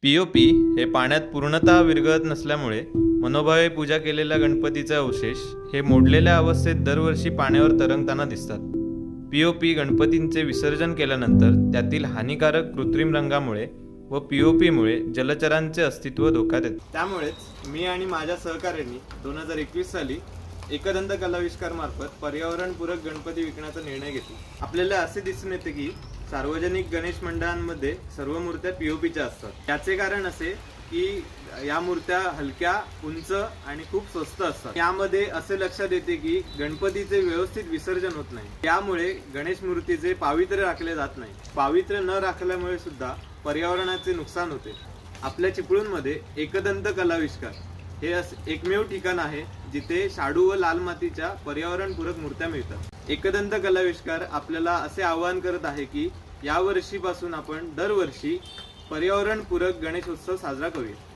POP. हे पाण्यात पूर्णतः विरघळत नसल्यामुळे मनोभावे पूजा केलेल्या गणपतीचे अवशेष हे मोडलेल्या अवस्थेत दरवर्षी पाण्यावर तरंगताना दिसतात. पी.ओ.पी. गणपतींचे विसर्जन केल्यानंतर त्यातील हानिकारक कृत्रिम रंगामुळे व पी.ओ.पीमुळे जलचरांचे अस्तित्व धोक्यात येते. त्यामुळेच मी आणि माझ्या सहकाऱ्यांनी 2021 साली एकदंत कलाविष्कार मार्फत पर्यावरणपूरक गणपती विकण्याचा निर्णय घेतला. आपल्याला असे दिसून येते की सार्वजनिक गणेश मंडळांमध्ये सर्व मूर्त्या पी.ओ.पीच्या असतात. त्याचे कारण असे की या मूर्त्या हलक्या, उंच आणि खूप स्वस्त असतात. यामध्ये असे लक्षात येते की गणपतीचे व्यवस्थित विसर्जन होत नाही. त्यामुळे गणेश मूर्तीचे पावित्र्य राखले जात नाही. पावित्र्य न राखल्यामुळे सुद्धा पर्यावरणाचे नुकसान होते. आपल्या चिपळूणमध्ये एकदंत कलाविष्कार हे एकमेव ठिकाण आहे जिथे शाडू व लाल मातीच्या पर्यावरणपूरक मूर्त्या मिळतात. एकदंत कलाविष्कार आपल्याला असे आवाहन करत आहे की या वर्षीपासून आपण दरवर्षी पर्यावरणपूरक गणेशोत्सव साजरा करूया.